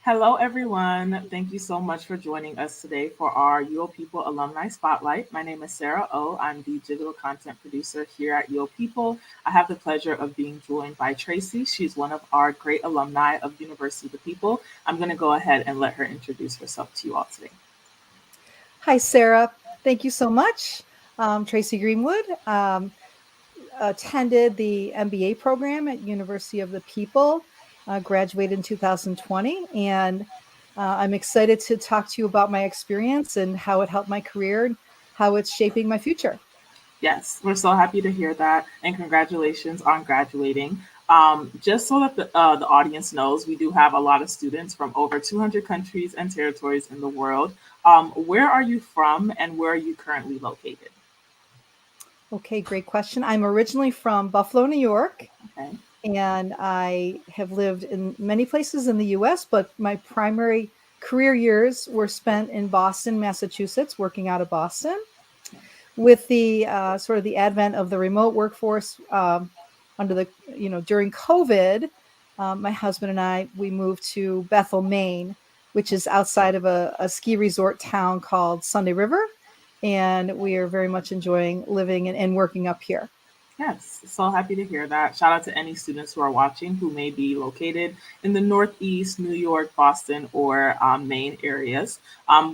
Hello, everyone. Thank you so much for joining us today for our UoPeople Alumni Spotlight. My name is Sarah O. I'm the digital content producer here at UoPeople. I have the pleasure of being joined by Tracy. She's one of our great alumni of University of the People. I'm going to go ahead and let her introduce herself to you all today. Hi, Sarah. Thank you so much. Tracy Greenwood attended the MBA program at University of the People, graduated in 2020, and I'm excited to talk to you about my experience and how it helped my career and how it's shaping my future. Yes, we're so happy to hear that, and congratulations on graduating. Just so that the audience knows, we do have a lot of students from over 200 countries and territories in the world. Where are you from, and where are you currently located? Okay, great question. I'm originally from Buffalo, New York, Okay. and I have lived in many places in the US, but my primary career years were spent in Boston, Massachusetts, working out of Boston. With the sort of the advent of the remote workforce under the during COVID, my husband and I we moved to Bethel, Maine, which is outside of a ski resort town called Sunday River, and we are very much enjoying living and working up here. Yes, so happy to hear that. Shout out to any students who are watching who may be located in the Northeast, New York, Boston, or Maine areas.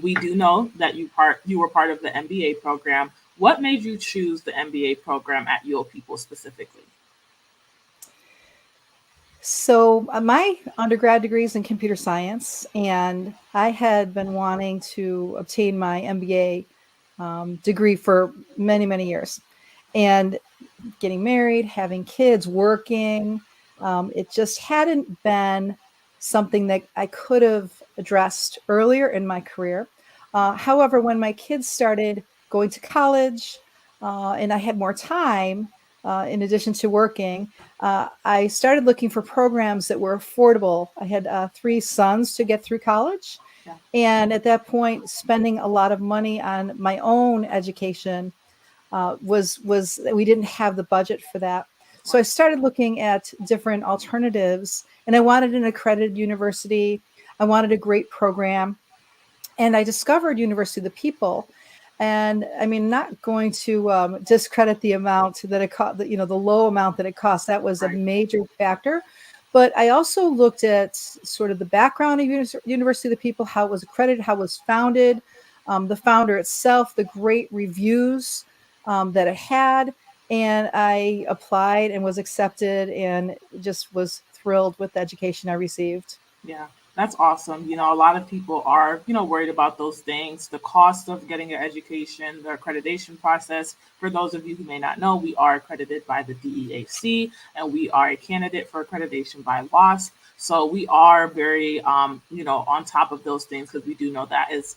We do know that you were part of the MBA program. What made you choose the MBA program at Your People specifically? So my undergrad degree is in computer science, and I had been wanting to obtain my MBA degree for many, many years. And getting married, having kids, working, it just hadn't been something that I could have addressed earlier in my career. However, when my kids started going to college and I had more time, in addition to working, I started looking for programs that were affordable. I had three sons to get through college. Yeah. And at that point, spending a lot of money on my own education was we didn't have the budget for that. So I started looking at different alternatives, and I wanted an accredited university. I wanted a great program, and I discovered University of the People. And I mean, not going to discredit the amount that it cost, the low amount that it cost. That was a Right. major factor. But I also looked at sort of the background of University of the People, how it was accredited, how it was founded, the founder itself, the great reviews that it had. And I applied and was accepted and just was thrilled with the education I received. Yeah, that's awesome. A lot of people are, worried about those things, the cost of getting your education, the accreditation process. For those of you who may not know, we are accredited by the DEAC and we are a candidate for accreditation by WASP. So we are very, on top of those things because we do know that is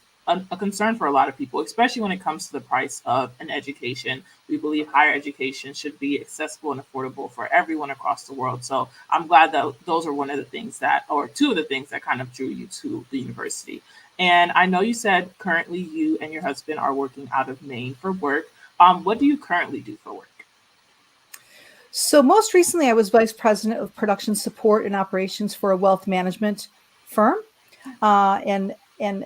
a concern for a lot of people, especially when it comes to the price of an education. We believe higher education should be accessible and affordable for everyone across the world. So I'm glad that those are one of the things that, or two of the things that kind of drew you to the university. And I know you said currently you and your husband are working out of Maine for work. What do you currently do for work? So most recently, I was vice president of production support and operations for a wealth management firm, and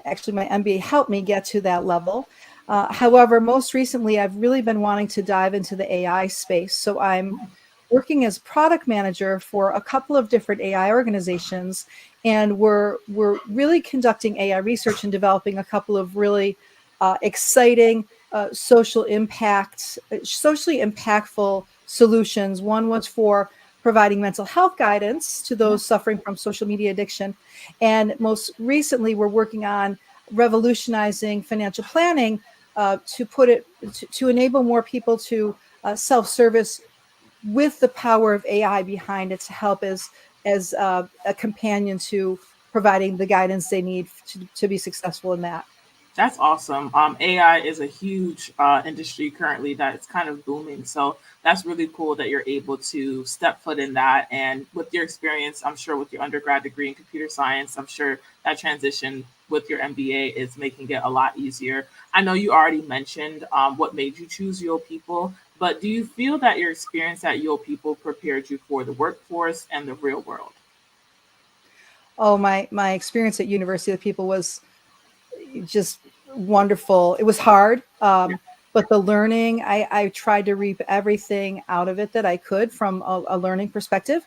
actually my MBA helped me get to that level. However, most recently, I've really been wanting to dive into the AI space. So I'm working as product manager for a couple of different AI organizations, and we're really conducting AI research and developing a couple of really exciting socially impactful solutions. One was for providing mental health guidance to Yeah. those suffering from social media addiction, and most recently, we're working on revolutionizing financial planning to put it to enable more people to self-service with the power of AI behind it to help as a companion to providing the guidance they need to be successful in that. That's awesome. AI is a huge industry currently that's kind of booming. So that's really cool that you're able to step foot in that. And with your experience, I'm sure with your undergrad degree in computer science, I'm sure that transition with your MBA is making it a lot easier. I know you already mentioned what made you choose Yo People, but do you feel that your experience at Yo People prepared you for the workforce and the real world? Oh, my experience at University of the People was just wonderful. It was hard, Yeah, but the learning, I tried to reap everything out of it that I could from a learning perspective.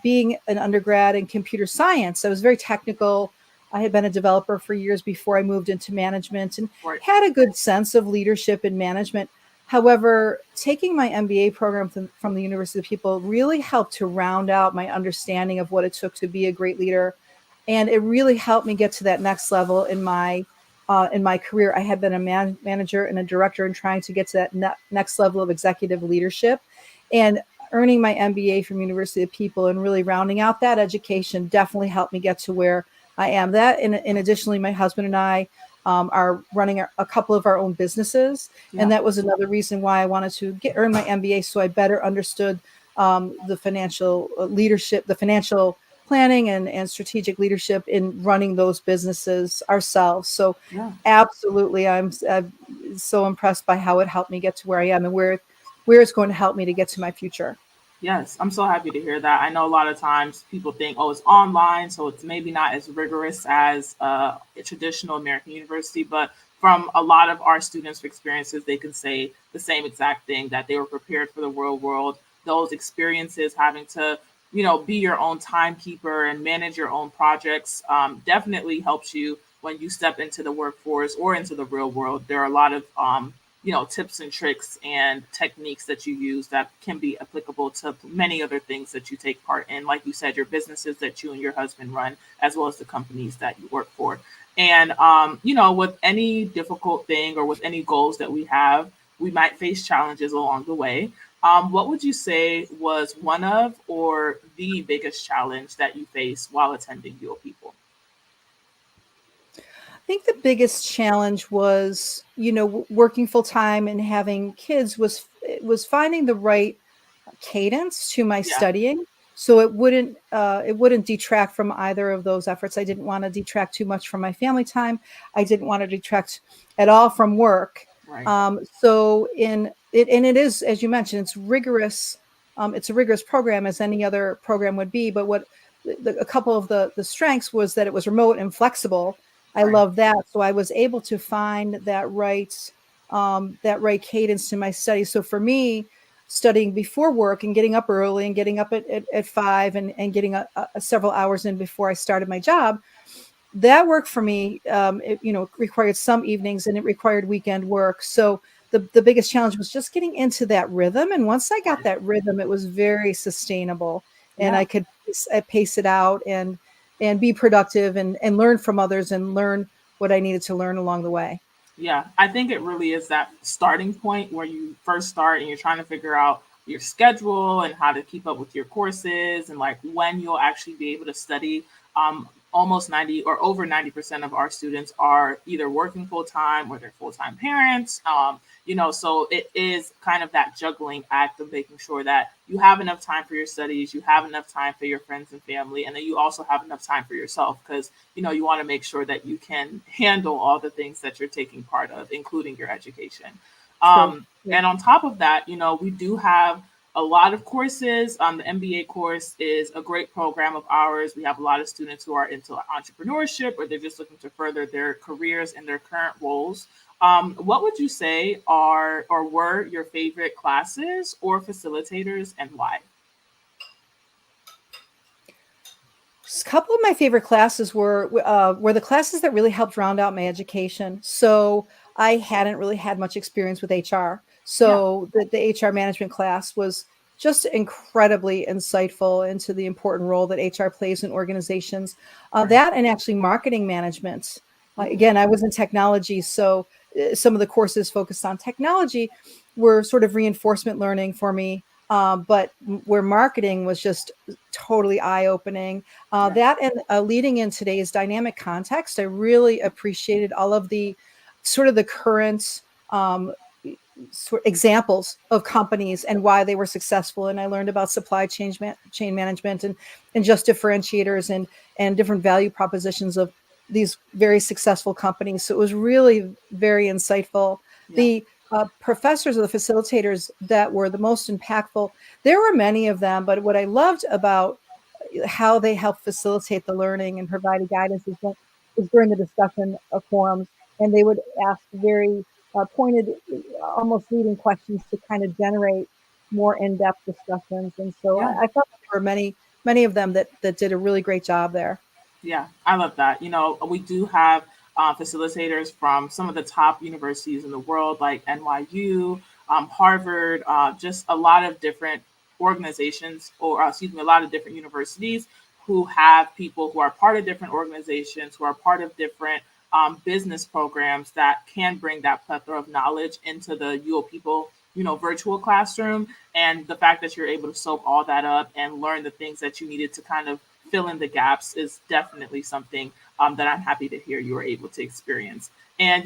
Being an undergrad in computer science, I was very technical. I had been a developer for years before I moved into management and right, had a good sense of leadership and management. However, taking my MBA program from the University of People really helped to round out my understanding of what it took to be a great leader, and it really helped me get to that next level in my career. I had been a manager and a director, and trying to get to that next level of executive leadership, and earning my MBA from University of People and really rounding out that education definitely helped me get to where I am. That, and additionally, my husband and I are running a couple of our own businesses, and yeah, that was another reason why I wanted to earn my MBA, so I better understood the financial leadership, the financial planning and strategic leadership in running those businesses ourselves. So yeah. absolutely, I'm so impressed by how it helped me get to where I am and where it's going to help me to get to my future. Yes, I'm so happy to hear that. I know a lot of times people think, oh, it's online, so it's maybe not as rigorous as a traditional American university. But from a lot of our students' experiences, they can say the same exact thing, that they were prepared for the real world. Those experiences, having to, be your own timekeeper and manage your own projects, definitely helps you when you step into the workforce or into the real world. There are a lot of tips and tricks and techniques that you use that can be applicable to many other things that you take part in. Like you said, your businesses that you and your husband run, as well as the companies that you work for. And, with any difficult thing or with any goals that we have, we might face challenges along the way. What would you say was one of or the biggest challenge that you faced while attending Your People? I think the biggest challenge was, working full time and having kids was finding the right cadence to my Yeah, studying, so it wouldn't detract from either of those efforts. I didn't want to detract too much from my family time. I didn't want to detract at all from work. right, So in it, and it is, as you mentioned, it's rigorous. It's a rigorous program, as any other program would be. But a couple of the strengths was that it was remote and flexible. I right, love that. So I was able to find that right cadence to my studies. So for me, studying before work and getting up early and getting up at 5 and getting several hours in before I started my job, that worked for me. It required some evenings and it required weekend work. So the biggest challenge was just getting into that rhythm. And once I got right. that rhythm, it was very sustainable, and Yeah. I could pace it out and be productive and learn from others and learn what I needed to learn along the way. Yeah, I think it really is that starting point where you first start and you're trying to figure out your schedule and how to keep up with your courses and like when you'll actually be able to study. Almost 90 or over 90% of our students are either working full time or they're full time parents. So it is kind of that juggling act of making sure that you have enough time for your studies, you have enough time for your friends and family, and then you also have enough time for yourself because you want to make sure that you can handle all the things that you're taking part of, including your education. True. And on top of that, we do have a lot of courses. The MBA course is a great program of ours. We have a lot of students who are into entrepreneurship or they're just looking to further their careers and their current roles. What would you say are or were your favorite classes or facilitators and why? A couple of my favorite classes were the classes that really helped round out my education. So I hadn't really had much experience with HR. Yeah, So the HR management class was just incredibly insightful into the important role that HR plays in organizations. right. That and actually marketing management. Ooh, Again, I was in technology, so some of the courses focused on technology were sort of reinforcement learning for me. But where marketing was just totally eye opening, yeah, that and leading in today's dynamic context, I really appreciated all of the sort of the current um, examples of companies and why they were successful. And I learned about chain management and just differentiators and different value propositions of these very successful companies. So it was really very insightful. yeah, The professors or the facilitators that were the most impactful, there were many of them, but what I loved about how they help facilitate the learning and provide guidance is during the discussion of forums, and they would ask very pointed, almost leading questions to kind of generate more in-depth discussions. And so Yeah. I felt there were many of them that did a really great job there. Yeah, I love that. We do have facilitators from some of the top universities in the world, like NYU, Harvard, just a lot of different organizations, or excuse me, a lot of different universities who have people who are part of different organizations, who are part of different business programs that can bring that plethora of knowledge into the UO People, virtual classroom. And the fact that you're able to soak all that up and learn the things that you needed to kind of fill in the gaps is definitely something that I'm happy to hear you were able to experience. And,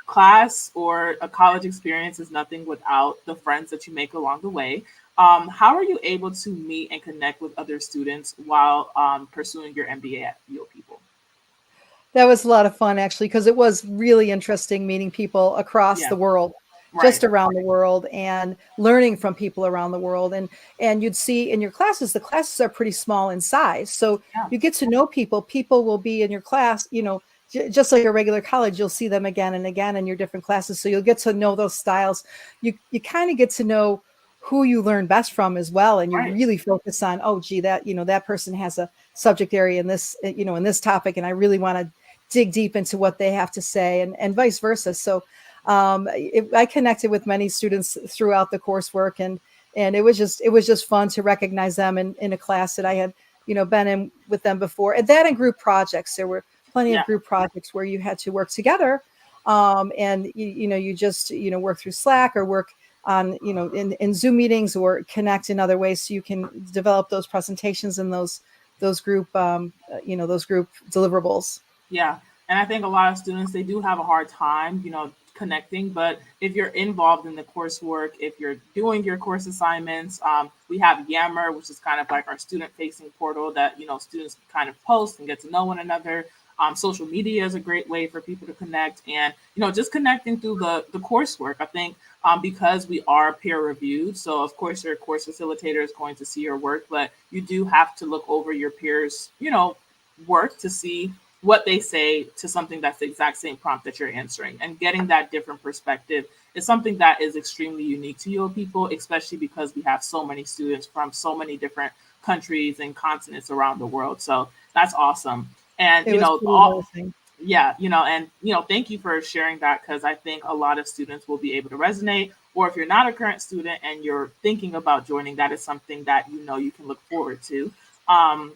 class or a college experience is nothing without the friends that you make along the way. How are you able to meet and connect with other students while pursuing your MBA at UO People? That was a lot of fun, actually, because it was really interesting meeting people across Yeah, the world, right. just around the world, and learning from people around the world. And you'd see in your classes, the classes are pretty small in size, so Yeah, you get to know people. People will be in your class, just like a regular college. You'll see them again and again in your different classes, so you'll get to know those styles. You kind of get to know who you learn best from as well, and you right. really focus on, oh gee, that person has a subject area in this, in this topic, and I really want to dig deep into what they have to say, and vice versa. So I connected with many students throughout the coursework, and it was just fun to recognize them in a class that I had been in with them before. And that in group projects, there were plenty of Yeah, group projects where you had to work together, and you just work through Slack or work on in Zoom meetings or connect in other ways, so you can develop those presentations and those group those group deliverables. yeah. And I think a lot of students, they do have a hard time, connecting. But if you're involved in the coursework, if you're doing your course assignments, we have Yammer, which is kind of like our student-facing portal that students can kind of post and get to know one another. Social media is a great way for people to connect, and just connecting through the coursework. I think because we are peer reviewed, so of course your course facilitator is going to see your work, but you do have to look over your peers, work to see what they say to something that's the exact same prompt that you're answering. And getting that different perspective is something that is extremely unique to your people, especially because we have so many students from so many different countries and continents around the world. So that's awesome. And It was pretty all amazing. yeah, and thank you for sharing that, because I think a lot of students will be able to resonate. Or if you're not a current student and you're thinking about joining, that is something that you can look forward to. Um,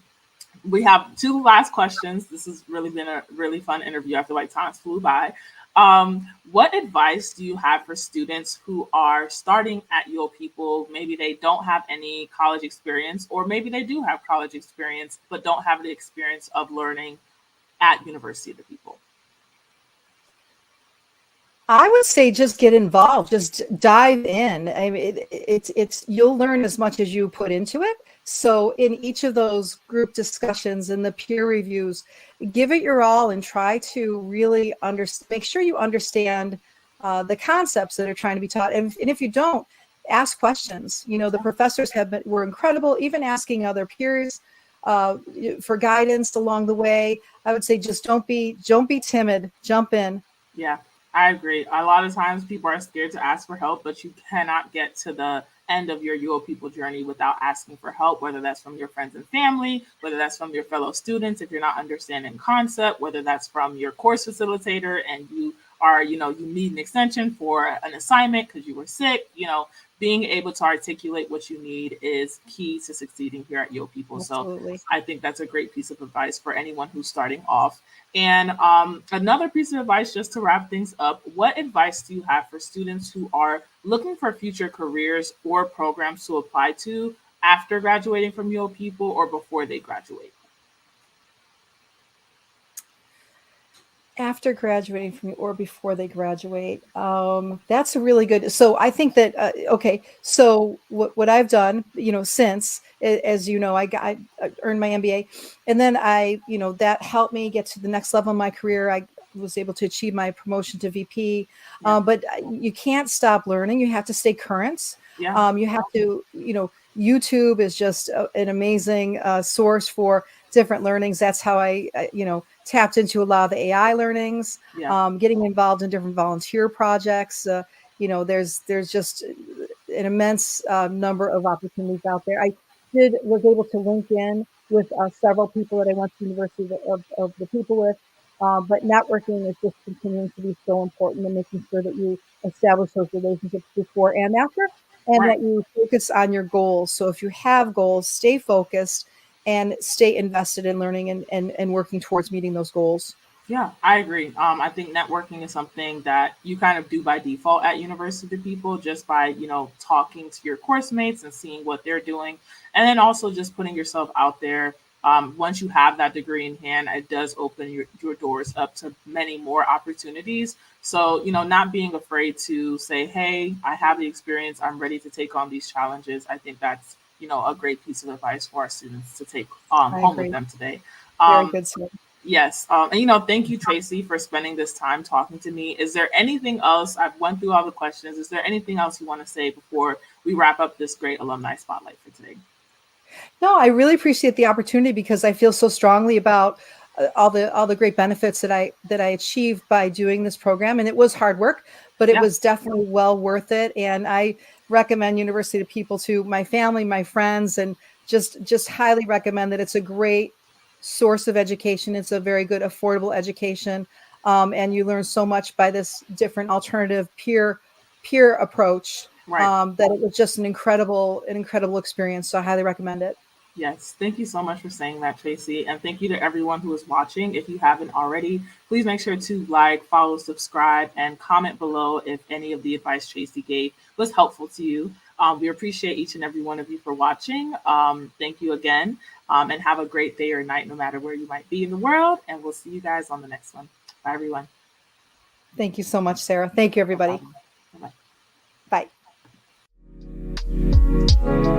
we have two last questions. This has really been a really fun interview. I feel like time flew by. What advice do you have for students who are starting at Your People? Maybe they don't have any college experience, or maybe they do have college experience but don't have the experience of learning at University of the People. I would say just get involved, just dive in. I mean, it's you'll learn as much as you put into it. So in each of those group discussions and the peer reviews, give it your all and try to really make sure you understand the concepts that are trying to be taught. And if you don't, ask questions. The professors were incredible, even asking other peers for guidance along the way. I would say just don't be timid. Jump in. Yeah, I agree. A lot of times people are scared to ask for help, but you cannot get to the end of your UO People journey without asking for help, whether that's from your friends and family, whether that's from your fellow students if you're not understanding concept, whether that's from your course facilitator and you need an extension for an assignment because you were sick. Being able to articulate what you need is key to succeeding here at UO People. So Absolutely. I think that's a great piece of advice for anyone who's starting off. And another piece of advice, just to wrap things up, what advice do you have for students who are looking for future careers or programs to apply to after graduating from UO People or before they graduate? After graduating from or before they graduate, that's a really good. So I think that okay. So what I've done, since as you know, I earned my MBA, and then that helped me get to the next level in my career. I was able to achieve my promotion to VP, Yeah, but you can't stop learning. You have to stay current. yeah, You have to YouTube is just an amazing source for different learnings. That's how I tapped into a lot of the AI learnings, Yeah. getting involved in different volunteer projects. There's just an immense number of opportunities out there. I was able to link in with several people that I went to the University of the People with. But networking is just continuing to be so important, and making sure that you establish those relationships before and after, and Right. that you focus on your goals. So if you have goals, stay focused and stay invested in learning and working towards meeting those goals. Yeah, I agree. I think networking is something that you kind of do by default at university people, just by talking to your course mates and seeing what they're doing, and then also just putting yourself out there. Once you have that degree in hand, it does open your doors up to many more opportunities. So not being afraid to say, "Hey, I have the experience. I'm ready to take on these challenges." I think that's a great piece of advice for our students to take I home with agree. them today. Very Um, good, sir. Yes, and thank you, Tracy, for spending this time talking to me. Is there anything else? I've went through all the questions. Is there anything else you want to say before we wrap up this great alumni spotlight for today? No, I really appreciate the opportunity because I feel so strongly about all the great benefits that I achieved by doing this program, and it was hard work, but it Yeah, was definitely well worth it. And I recommend University of People to my family, my friends, and just highly recommend that. It's a great source of education. It's a very good, affordable education, and you learn so much by this different alternative peer approach. right. That it was just an incredible experience. So I highly recommend it. Yes, thank you so much for saying that, Tracy. And thank you to everyone who is watching. If you haven't already, please make sure to like, follow, subscribe, and comment below if any of the advice Tracy gave was helpful to you. We appreciate each and every one of you for watching. Thank you again, and have a great day or night, no matter where you might be in the world. And we'll see you guys on the next one. Bye, everyone. Thank you so much, Sarah. Thank you, No everybody. problem. Bye-bye. Bye.